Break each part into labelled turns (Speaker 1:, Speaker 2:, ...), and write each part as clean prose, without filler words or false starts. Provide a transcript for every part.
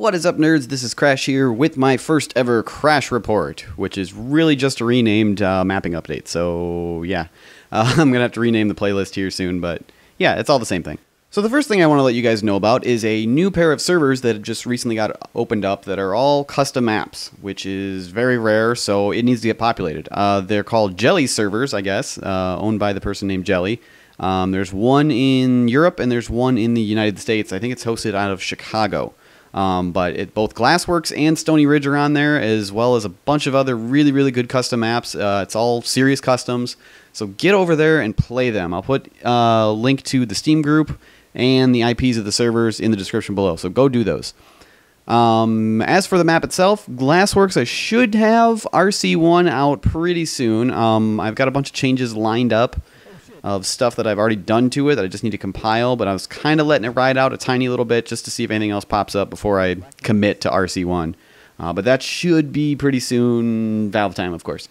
Speaker 1: What is up, nerds? This is Crash here with my first ever Crash report, which is really just a renamed mapping update. So yeah, I'm going to have to rename the playlist here soon, but yeah, it's all the same thing. So the first thing I want to let you guys know about is a new pair of servers that just recently got opened up that are all custom maps, which is very rare, so it needs to get populated. They're called Jelly servers, I guess, owned by the person named Jelly. There's one in Europe and there's one in the United States. I think it's hosted out of Chicago. But both Glassworks and Stony Ridge are on there, as well as a bunch of other really, really good custom maps. It's all serious customs. So get over there and play them. I'll put a link to the Steam group and the IPs of the servers in the description below. So go do those. As for the map itself, Glassworks, I should have RC1 out pretty soon. I've got a bunch of changes lined up of stuff that I've already done to it that I just need to compile, but I was kind of letting it ride out a tiny little bit just to see if anything else pops up before I commit to RC1. But that should be pretty soon, Valve time, of course.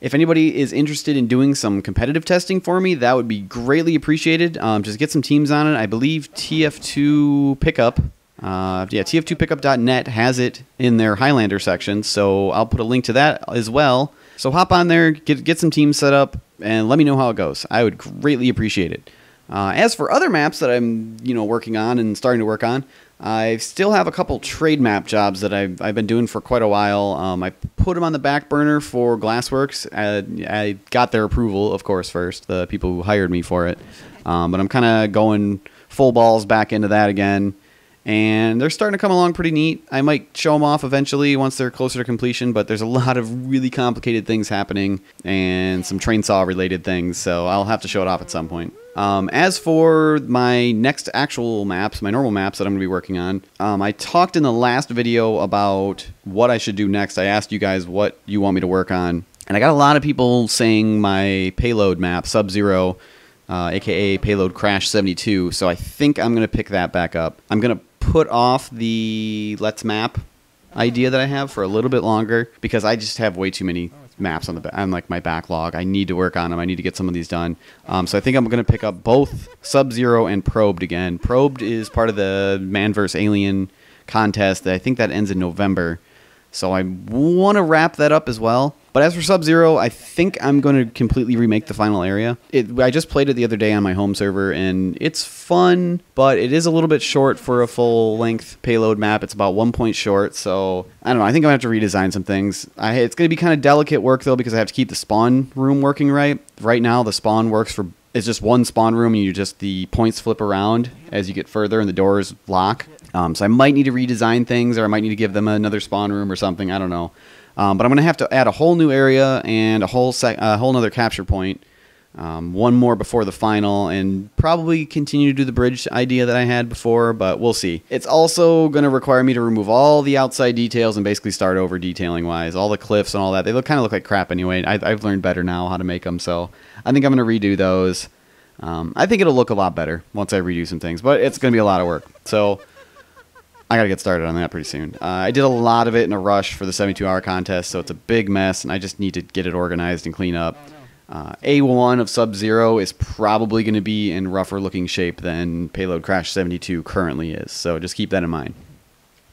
Speaker 1: If anybody is interested in doing some competitive testing for me, that would be greatly appreciated. Just get some teams on it. I believe TF2 Pickup, TF2Pickup.net has it in their Highlander section, so I'll put a link to that as well. So hop on there, get some teams set up, and let me know how it goes. I would greatly appreciate it. As for other maps that I'm working on and starting to work on, I still have a couple trade map jobs that I've been doing for quite a while. I put them on the back burner for Glassworks. I got their approval, of course, first, the people who hired me for it. But I'm kind of going full balls back into that again. And they're starting to come along pretty neat. I might show them off eventually once they're closer to completion, but there's a lot of really complicated things happening and some train saw related things, so I'll have to show it off at some point. As for my next actual maps, my normal maps that I'm going to be working on, I talked in the last video about what I should do next. I asked you guys what you want me to work on, and I got a lot of people saying my payload map, Subzero, aka Payload Crash 72, so I think I'm going to pick that back up. I'm going to put off the Let's Map idea that I have for a little bit longer because I just have way too many maps on like my backlog. I need to work on them. I need to get some of these done. So I think I'm going to pick up both Subzero and Probed again. Probed is part of the Man vs. Alien contest. I think that ends in November. So I want to wrap that up as well. But as for Subzero, I think I'm going to completely remake the final area. I just played it the other day on my home server, and it's fun, but it is a little bit short for a full-length payload map. It's about 1 point short, so I don't know. I think I'm going to have to redesign some things. It's going to be kind of delicate work, though, because I have to keep the spawn room working right. Right now, the spawn works for... It's just one spawn room, and the points flip around as you get further, and the doors lock. So I might need to redesign things, or I might need to give them another spawn room or something. I don't know. But I'm going to have to add a whole new area and a whole nother capture point. One more before the final, and probably continue to do the bridge idea that I had before, but we'll see. It's also going to require me to remove all the outside details and basically start over detailing-wise. All the cliffs and all that. They kind of look like crap anyway. I've learned better now how to make them, so I think I'm going to redo those. I think it'll look a lot better once I redo some things, but it's going to be a lot of work. So I got to get started on that pretty soon. I did a lot of it in a rush for the 72-hour contest, so it's a big mess, and I just need to get it organized and clean up. A1 of Subzero is probably going to be in rougher-looking shape than Payload Crash 72 currently is, so just keep that in mind.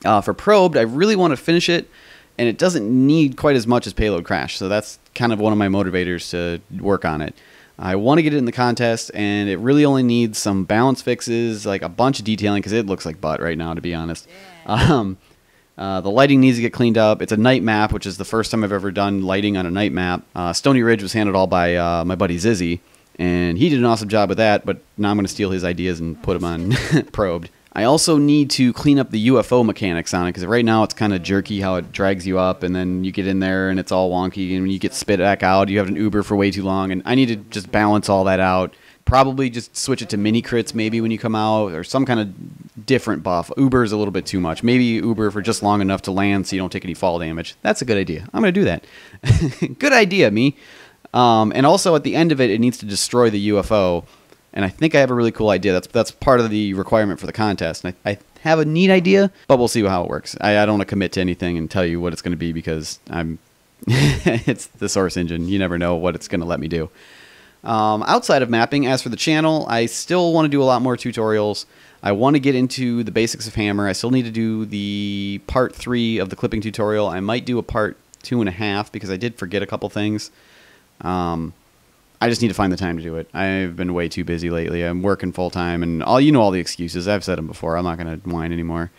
Speaker 1: For Probed, I really want to finish it, and it doesn't need quite as much as Payload Crash, so that's kind of one of my motivators to work on it. I want to get it in the contest, and it really only needs some balance fixes, like a bunch of detailing, because it looks like butt right now, to be honest. The lighting needs to get cleaned up. It's a night map, which is the first time I've ever done lighting on a night map. Stony Ridge was handled all by my buddy Zizzy, and he did an awesome job with that, but now I'm going to steal his ideas and put them on Probed. I also need to clean up the UFO mechanics on it, because right now it's kind of jerky how it drags you up, and then you get in there and it's all wonky, and when you get spit back out, you have an Uber for way too long, and I need to just balance all that out. Probably just switch it to mini crits maybe when you come out, or some kind of different buff. Uber is a little bit too much. Maybe Uber for just long enough to land so you don't take any fall damage. That's a good idea. I'm going to do that. Good idea, me. And also at the end of it, it needs to destroy the UFO. And I think I have a really cool idea. That's part of the requirement for the contest. And I have a neat idea, but we'll see how it works. I don't want to commit to anything and tell you what it's going to be because it's the source engine. You never know what it's going to let me do. Outside of mapping, as for the channel, I still want to do a lot more tutorials. I want to get into the basics of Hammer. I still need to do the part 3 of the clipping tutorial. I might do a part 2.5 because I did forget a couple things. I just need to find the time to do it. I've been way too busy lately. I'm working full time, and all the excuses. I've said them before. I'm not going to whine anymore.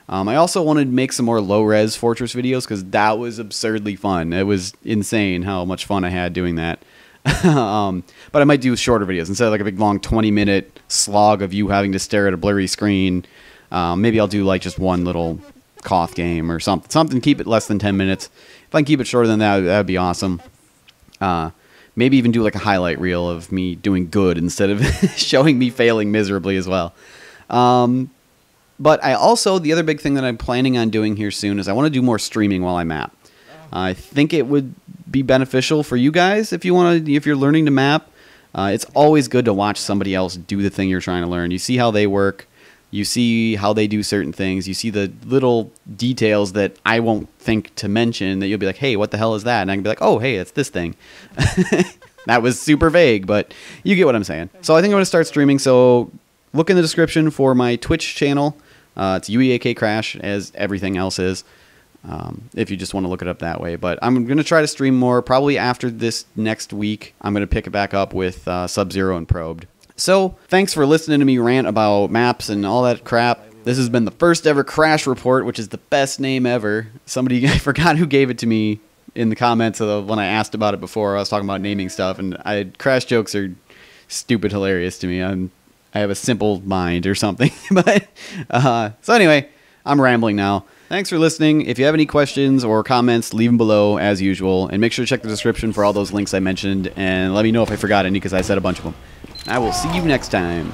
Speaker 1: I also wanted to make some more low-res Fortress videos because that was absurdly fun. It was insane how much fun I had doing that. But I might do shorter videos instead of like a big long 20-minute slog of you having to stare at a blurry screen. Maybe I'll do like just one little Koth game or something. Keep it less than 10 minutes. If I can keep it shorter than that, that'd be awesome. Maybe even do like a highlight reel of me doing good instead of showing me failing miserably as well. But the other big thing that I'm planning on doing here soon is I want to do more streaming while I map. I think it would be beneficial for you guys if you're learning to map. It's always good to watch somebody else do the thing you're trying to learn. You see how they work. You see how they do certain things. You see the little details that I won't think to mention that you'll be like, hey, what the hell is that? And I can be like, oh, hey, it's this thing. That was super vague, but you get what I'm saying. So I think I'm going to start streaming. So look in the description for my Twitch channel. It's UEAK Crash, as everything else is, if you just want to look it up that way. But I'm going to try to stream more. Probably after this next week, I'm going to pick it back up with Subzero and Probed. So, thanks for listening to me rant about maps and all that crap. This has been the first ever Crash Report, which is the best name ever. I forgot who gave it to me in the comments when I asked about it before. I was talking about naming stuff, and Crash jokes are stupid hilarious to me. I have a simple mind or something. But so anyway, I'm rambling now. Thanks for listening. If you have any questions or comments, leave them below as usual. And make sure to check the description for all those links I mentioned. And let me know if I forgot any because I said a bunch of them. I will see you next time.